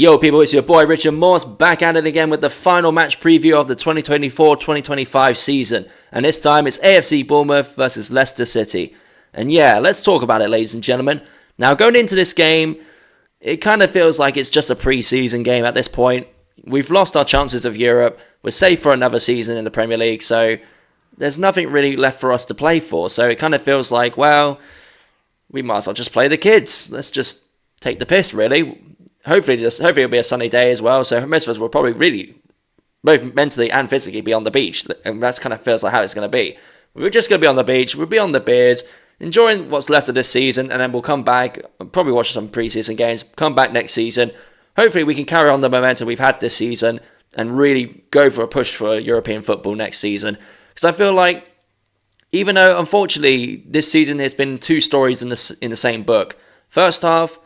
Yo people, it's your boy Richard Morse back at it again with the final match preview of the 2024-2025 season. And this time it's AFC Bournemouth versus Leicester City. And yeah, let's talk about it, ladies and gentlemen. Now going into this game, it kind of feels like it's just a pre-season game at this point. We've lost our chances of Europe. We're safe for another season in the Premier League, so there's nothing really left for us to play for. So it kind of feels like, well, we might as well just play the kids. Let's just take the piss, really. Hopefully it'll be a sunny day as well, so most of us will probably really, both mentally and physically, be on the beach, and that's kind of feels like how it's going to be. We're just going to be on the beach, we'll be on the beers, enjoying what's left of this season, and then we'll come back, probably watch some pre-season games, come back next season. Hopefully we can carry on the momentum we've had this season, and really go for a push for European football next season. Because I feel like, even though, unfortunately, this season there's been two stories in the same book. First half,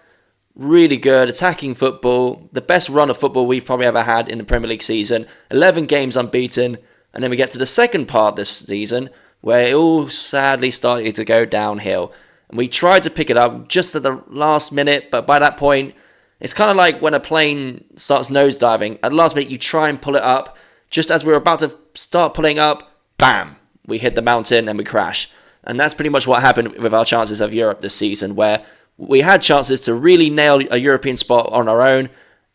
really good, attacking football, the best run of football we've probably ever had in the Premier League season, 11 games unbeaten, and then we get to the second part this season, where it all sadly started to go downhill. And we tried to pick it up just at the last minute, but by that point, it's kind of like when a plane starts nosediving. At the last minute, you try and pull it up, just as we were about to start pulling up, bam, we hit the mountain and we crash. And that's pretty much what happened with our chances of Europe this season, where we had chances to really nail a European spot on our own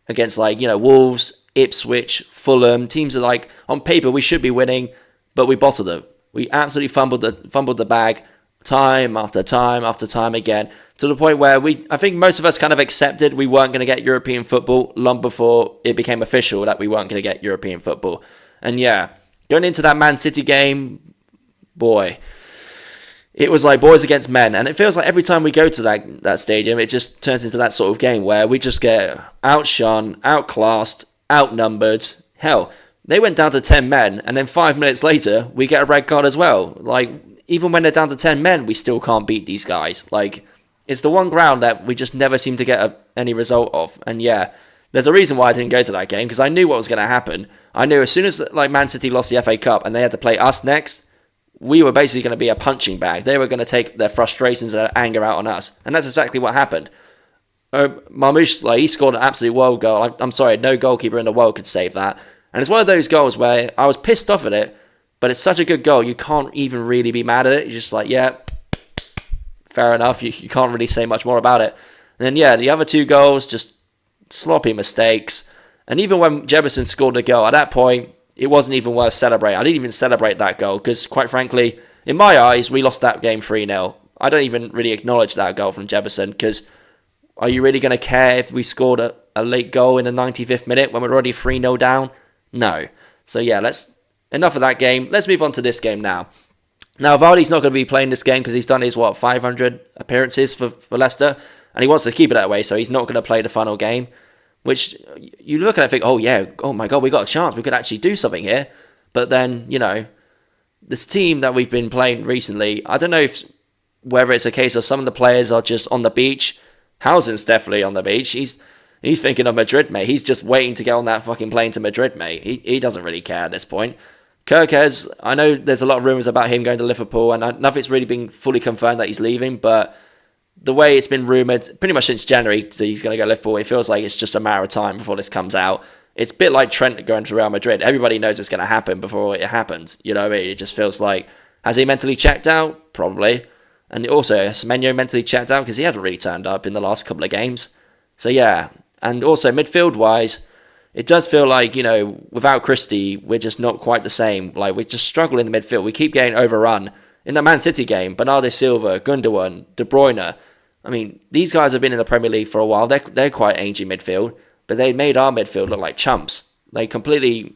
against, Wolves, Ipswich, Fulham, teams that, on paper we should be winning, but we bottled it. We absolutely fumbled the bag time after time after time again, to the point where I think most of us kind of accepted we weren't going to get European football long before it became official that we weren't going to get European football. And yeah, going into that Man City game, boy, it was like boys against men, and it feels like every time we go to that stadium, it just turns into that sort of game where we just get outshone, outclassed, outnumbered. Hell, they went down to 10 men, and then 5 minutes later, we get a red card as well. Even when they're down to 10 men, we still can't beat these guys. It's the one ground that we just never seem to get any result of. And yeah, there's a reason why I didn't go to that game, because I knew what was going to happen. I knew as soon as Man City lost the FA Cup and they had to play us next, we were basically going to be a punching bag. They were going to take their frustrations and their anger out on us. And that's exactly what happened. Marmoush, he scored an absolute world goal. I'm sorry, no goalkeeper in the world could save that. And it's one of those goals where I was pissed off at it, but it's such a good goal, you can't even really be mad at it. You're just yeah, fair enough. You can't really say much more about it. And then, yeah, the other two goals, just sloppy mistakes. And even when Jefferson scored a goal, at that point, it wasn't even worth celebrating. I didn't even celebrate that goal because, quite frankly, in my eyes, we lost that game 3-0. I don't even really acknowledge that goal from Jefferson, because are you really going to care if we scored a late goal in the 95th minute when we're already 3-0 down? No. So yeah, enough of that game. Let's move on to this game now. Now, Vardy's not going to be playing this game because he's done his, 500 appearances for Leicester, and he wants to keep it that way, so he's not going to play the final game. Which, you look at it and think, oh yeah, oh my god, we got a chance, we could actually do something here. But then, this team that we've been playing recently, I don't know whether it's a case of some of the players are just on the beach. Housen's definitely on the beach. He's thinking of Madrid, mate. He's just waiting to get on that fucking plane to Madrid, mate. He doesn't really care at this point. Kirkez, I know there's a lot of rumours about him going to Liverpool, and nothing's really been fully confirmed that he's leaving, but the way it's been rumoured, pretty much since January, so he's going to go to Liverpool, it feels like it's just a matter of time before this comes out. It's a bit like Trent going to Real Madrid. Everybody knows it's going to happen before it happens. You know what I mean? It just feels like, has he mentally checked out? Probably. And also, has Semenyo mentally checked out? Because he hasn't really turned up in the last couple of games. So yeah. And also, midfield-wise, it does feel like, without Christie, we're just not quite the same. We just struggle in the midfield. We keep getting overrun. In the Man City game, Bernardo Silva, Gundogan, De Bruyne, I mean, these guys have been in the Premier League for a while. They're quite ancient midfield, but they made our midfield look like chumps. They completely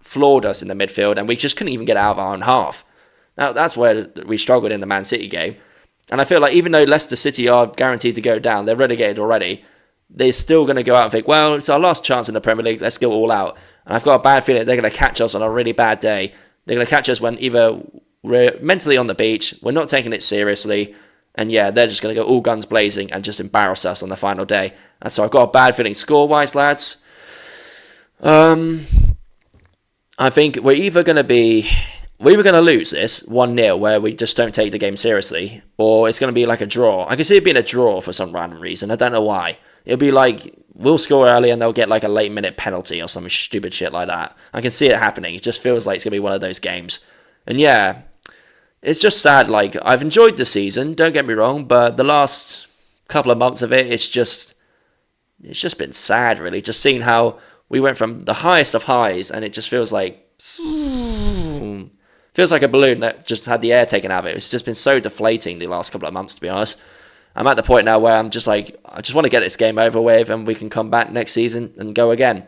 floored us in the midfield, and we just couldn't even get out of our own half. Now, that's where we struggled in the Man City game. And I feel like even though Leicester City are guaranteed to go down, they're relegated already, they're still going to go out and think, well, it's our last chance in the Premier League, let's go all out. And I've got a bad feeling they're going to catch us on a really bad day. They're going to catch us when either we're mentally on the beach, we're not taking it seriously, and yeah, they're just going to go all guns blazing and just embarrass us on the final day. And so I've got a bad feeling score-wise, lads. I think we're either going to lose this 1-0 where we just don't take the game seriously, or it's going to be like a draw. I can see it being a draw for some random reason. I don't know why. It'll be like we'll score early and they'll get like a late minute penalty or some stupid shit like that. I can see it happening. It just feels like it's going to be one of those games. And yeah, it's just sad. Like, I've enjoyed the season, don't get me wrong, but the last couple of months of it, it's just been sad, really. Just seeing how we went from the highest of highs and it just feels like a balloon that just had the air taken out of it. It's just been so deflating the last couple of months, to be honest. I'm at the point now where I'm just like, I just want to get this game over with and we can come back next season and go again.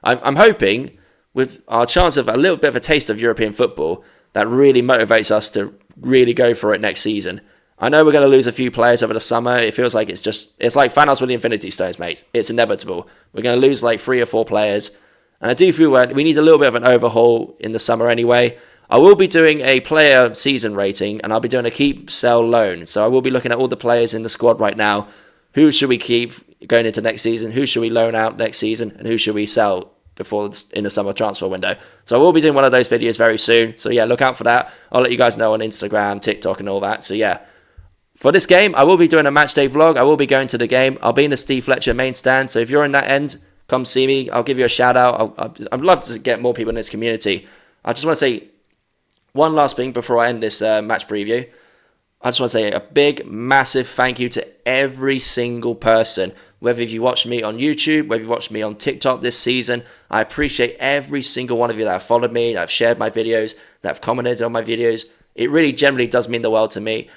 I'm hoping with our chance of a little bit of a taste of European football, that really motivates us to really go for it next season. I know we're going to lose a few players over the summer. It feels like it's like Thanos with the Infinity Stones, mates. It's inevitable. We're going to lose like 3 or 4 players. And I do feel like we need a little bit of an overhaul in the summer anyway. I will be doing a player season rating, and I'll be doing a keep, sell, loan. So I will be looking at all the players in the squad right now. Who should we keep going into next season? Who should we loan out next season? And who should we sell before it's in the summer transfer window? So I will be doing one of those videos very soon. So yeah, look out for that. I'll let you guys know on Instagram, TikTok, and all that. So yeah, for this game, I will be doing a match day vlog. I will be going to the game. I'll be in the Steve Fletcher main stand. So if you're in that end, come see me. I'll give you a shout out. I'd love to get more people in this community. I just want to say one last thing before I end this match preview. I just want to say a big, massive thank you to every single person. Whether you watched me on YouTube, whether you watched me on TikTok this season, I appreciate every single one of you that have followed me, that have shared my videos, that have commented on my videos. It really generally does mean the world to me.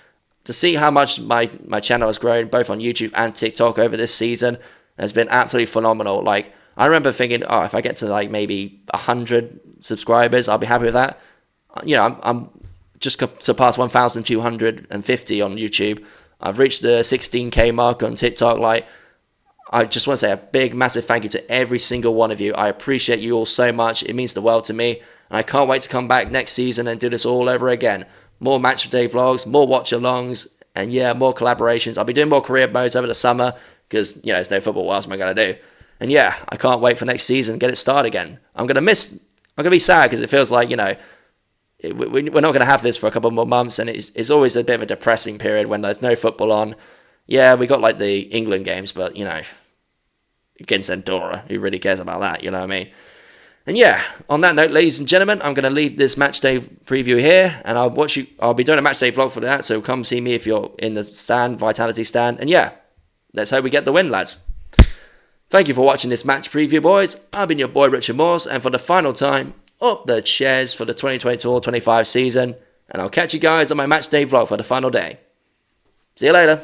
To see how much my channel has grown, both on YouTube and TikTok over this season, has been absolutely phenomenal. Like, I remember thinking, oh, if I get to like maybe 100 subscribers, I'll be happy with that. You know, I'm just surpassed 1,250 on YouTube. I've reached the 16k mark on TikTok. Like, I just want to say a big, massive thank you to every single one of you. I appreciate you all so much. It means the world to me. And I can't wait to come back next season and do this all over again. More match day vlogs, more watch-alongs, and yeah, more collaborations. I'll be doing more career modes over the summer because, you know, it's no football. What else am I going to do? And yeah, I can't wait for next season, get it started again. I'm going to be sad because it feels like, you know, we're not going to have this for a couple more months, and it's always a bit of a depressing period when there's no football on. Yeah, we got like the England games, but, you know, against Andorra, who really cares about that, you know what I mean? And yeah, on that note, ladies and gentlemen, I'm going to leave this match day preview here, and I'll be doing a match day vlog for that, so come see me if you're in the stand, Vitality stand, and yeah, let's hope we get the win, lads. Thank you for watching this match preview, boys. I've been your boy, Richard Morse, and for the final time, up the shares for the 2024-25 season, and I'll catch you guys on my match day vlog for the final day. See you later.